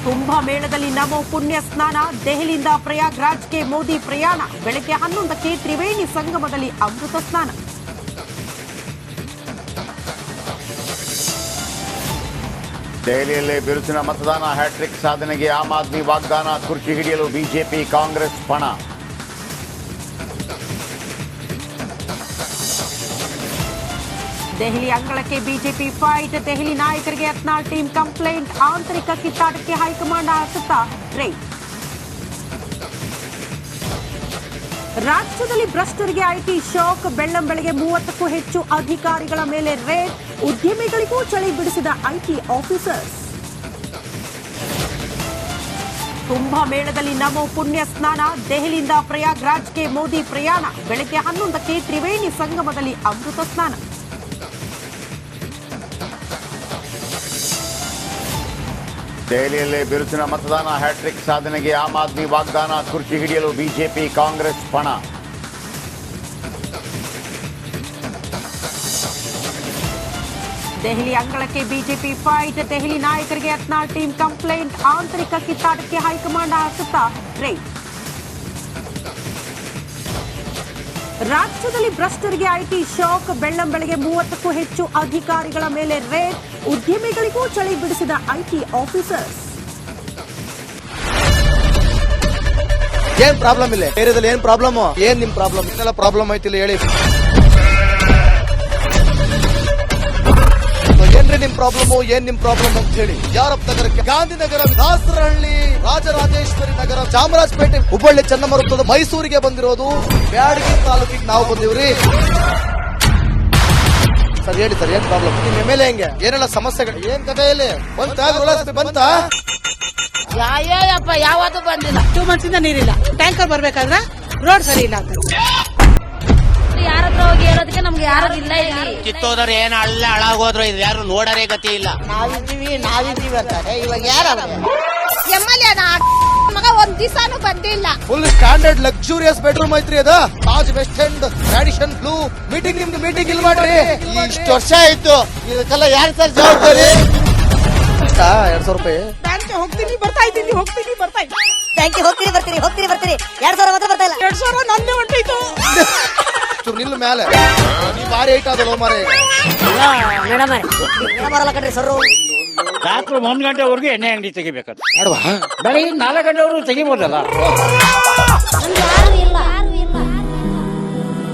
ಕುಂಭಮೇಳದಲ್ಲಿ ನಮೋ ಪುಣ್ಯ ಸ್ನಾನ, ದೆಹಲಿಯಿಂದ ಪ್ರಯಾಗ್ರಾಜ್ಗೆ ಮೋದಿ ಪ್ರಯಾಣ. ಬೆಳಗ್ಗೆ 11ಕ್ಕೆ ತ್ರಿವೇಣಿ ಸಂಗಮದಲ್ಲಿ ಅಮೃತ ಸ್ನಾನ. ದೆಹಲಿಯಲ್ಲಿ ಬಿರುಸಿನ ಮತದಾನ, ಹ್ಯಾಟ್ರಿಕ್ ಸಾಧನೆಗೆ ಆಮ್ ಆದ್ಮಿ ವಾಗ್ದಾನ, ಕುರ್ಚಿ ಹಿಡಿಯಲು ಬಿಜೆಪಿ ಕಾಂಗ್ರೆಸ್ ಪಣ. ದೆಹಲಿ ಅಂಗಳಕ್ಕೆ ಬಿಜೆಪಿ ಫೈಟ್, ದೆಹಲಿ ನಾಯಕರಿಗೆ ಯತ್ನಾಳ್ ಟೀಮ್ ಕಂಪ್ಲೇಂಟ್. ಆಂತರಿಕ ಕಿತ್ತಾಟಕ್ಕೆ ಹೈಕಮಾಂಡ್ ಆಸಕ್ತ ರೈಡ್. ರಾಜ್ಯದಲ್ಲಿ ಭ್ರಷ್ಟರಿಗೆ ಐಟಿ ಶಾಕ್, ಬೆಳ್ಳಂಬೆಳಗ್ಗೆ 30ಕ್ಕೂ ಹೆಚ್ಚು ಅಧಿಕಾರಿಗಳ ಮೇಲೆ ರೇಡ್. ಉದ್ಯಮಿಗಳಿಗೂ ಚಳಿ ಬಿಡಿಸಿದ ಐಟಿ ಆಫೀಸರ್ಸ್. ಕುಂಭಮೇಳದಲ್ಲಿ ನಮೋ ಪುಣ್ಯ ಸ್ನಾನ, ದೆಹಲಿಯಿಂದ ಪ್ರಯಾಗ್ರಾಜ್ಗೆ ಮೋದಿ ಪ್ರಯಾಣ. ಬೆಳಗ್ಗೆ 11ಕ್ಕೆ ತ್ರಿವೇಣಿ ಸಂಗಮದಲ್ಲಿ ಅಮೃತ ಸ್ನಾನ. ದೆಹಲಿಯಲ್ಲಿ ಬಿರುಸಿನ ಮತದಾನ, ಹ್ಯಾಟ್ರಿಕ್ ಸಾಧನೆಗೆ ಆಮ್ ಆದ್ಮಿ ವಾಗ್ದಾನ, ಕುರ್ಚಿ ಹಿಡಿಯಲು ಬಿಜೆಪಿ ಕಾಂಗ್ರೆಸ್ ಪಣ. ದೆಹಲಿ ಅಂಗಳಕ್ಕೆ ಬಿಜೆಪಿ ಫೈಟ್, ದೆಹಲಿ ನಾಯಕರಿಗೆ ಯತ್ನಾಳ್ ಟೀಮ್ ಕಂಪ್ಲೇಂಟ್. ಆಂತರಿಕ ಕಿತ್ತಾಟಕ್ಕೆ ಹೈಕಮಾಂಡ್ ಆಸಕ್ತ ರೈಡ್. ರಾಜ್ಯದಲ್ಲಿ ಭ್ರಷ್ಟರಿಗೆ ಐಟಿ ಶಾಕ್, ಬೆಳ್ಳಂಬೆಳಗ್ಗೆ 30ಕ್ಕೂ ಹೆಚ್ಚು ಅಧಿಕಾರಿಗಳ ಮೇಲೆ ರೇಡ್. ಉದ್ಯಮಿಗಳಿಗೂ ಚಳಿ ಬಿಡಿಸಿದ ಐಟಿ ಆಫೀಸರ್ಸ್. ಏನ್ ಪ್ರಾಬ್ಲಮ್ ಇಲ್ಲ ಏರಿಯಾದಲ್ಲಿ? ಏನ್ ಪ್ರಾಬ್ಲಮ್? ಏನ್ ನಿಮ್ ಪ್ರಾಬ್ಲಮ್? ಇದೆಲ್ಲ ಪ್ರಾಬ್ಲಮ್ ಐತಿಲ್ಲ ಹೇಳಿ. ಏನ್ರಿ ನಿಮ್ ಪ್ರಾಬ್ಲಮ್? ಏನ್ ನಿಮ್ ಪ್ರಾಬ್ಲಮ್ ಅಂತ ಹೇಳಿ. ಯಾರಪ್ಪ ನಗರಕ್ಕೆ? ಗಾಂಧಿನಗರ, ದಾಸರಹಳ್ಳಿ, ರಾಜರಾಜೇಶ್ವರಿ ನಗರ, ಚಾಮರಾಜಪೇಟೆ, ಹುಬ್ಬಳ್ಳಿ, ಚೆನ್ನಮ್ಮ ವೃತ್ತದ ಮೈಸೂರಿಗೆ ಬಂದಿರೋದು. ಬ್ಯಾಡಗಿ ತಾಲೂಕಿಗೆ ನಾವು ಬಂದಿವ್ರಿ. ಸರ್ ಹೇಳಿ ಸರ್, ಏನ್ ಪ್ರಾಬ್ಲಮ್? ನಿಮ್ ಎಮ್ಎಲ್ಎ ಹೆಂಗೆ? ಏನೆಲ್ಲ ಸಮಸ್ಯೆಗಳು? ಏನ್ ಕಥೆಯಲ್ಲಿ ಬಂತ? ಯಾಯಪ್ಪ ಯಾವತ್ತೂ ಬಂದಿಲ್ಲ. 2 months ಇಂದ ನೀರಿಲ್ಲ. ಟ್ಯಾಂಕರ್ ಬರ್ಬೇಕಾದ್ರೆ ರೋಡ್ ಸರಿ ಇಲ್ಲ ಅಂತ ಯಾರ ಹತ್ರ ಹೋಗಿ ಹೇಳೋದಕ್ಕೆ ನಮ್ಗೆ ಯಾರು ಇಲ್ಲ. ಇಲ್ಲಿ ಕಿತ್ತೋದ್ರೆ ಏನ್ ಅಲ್ಲ ಹಾಳಾಗೋದ್ರು ಇದು ಯಾರು ನೋಡರೇ ಗತಿ ಇಲ್ಲ. ನಾವಿದ್ದೀವಿ ಅಂತಾರೆ. ಇವಾಗ ಯಾರು ಎಮ್ಎಲ್ಎ ಮಗ ಒಂದ್ ದಿವಸನೂ ಬಂದಿಲ್ಲ. ಫುಲ್ ಸ್ಟ್ಯಾಂಡರ್ಡ್ ಲಕ್ಸುರಿಯಸ್ ಬೆಡ್ರೂಮ್ ಐತ್ರಿ ಅದ. Taj West End, tradition blue. ನಿಮ್ದು ಮೀಟಿಂಗ್ ಇಲ್ಲಿ ಮಾಡ್ರಿ. ಇಷ್ಟು ವರ್ಷ ಆಯ್ತು, ಇದಕ್ಕೆಲ್ಲ ಯಾರು ಸರ್ ಜವಾಬ್ದಾರಿ? 2,000 ರೂಪಾಯಿ ಬ್ಯಾಂಕ್ ಹೋಗ್ತೀನಿ ಬರ್ತಾ ಇದ್ದೀನಿ. ಬ್ಯಾಂಕಿಗೆ ಹೋಗ್ತೀರಿ 2,000 ಮಾತ್ರ ಬರ್ತಾ ಇಲ್ಲ. 2,000 ನಂದೇ ಹೊಂಟೈತು. ನಿಲ್ ಮೇಲೆ ನೀವು ಭಾರಿ ಐಟ್ ಆದಲ್ಲ ಮಾರೇ. ಮೇಡಮ್ ಬರಲ್ಲ ಕಣ್ರಿ ಸರ್. ರಾತ್ರಿ 1 ಗಂಟೆವರೆಗೂ ಎಣ್ಣೆ ಅಂಗಡಿ ತೆಗಿಬೇಕಾದ್ರೆ ಬೆಳಿಗ್ಗೆ 4 ಗಂಟೆವರೆಗೂ ತೆಗಿಬೋದಲ್ಲ.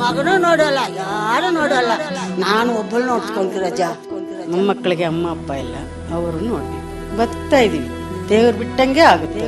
ಮಗನೂ ನೋಡಲ್ಲ, ಯಾರು ನೋಡಲ್ಲ. ನಾನು ಒಬ್ಬಳು ನೋಡ್ಕೊಂತೀರಜ್ಜ. ಮೊಮ್ಮಕ್ಕಳಿಗೆ ಅಮ್ಮ ಅಪ್ಪ ಇಲ್ಲ, ಅವರು ನೋಡಿ ಬರ್ತಾ ಇದೀವಿ. ದೇವ್ರು ಬಿಟ್ಟಂಗೆ ಆಗುತ್ತೆ.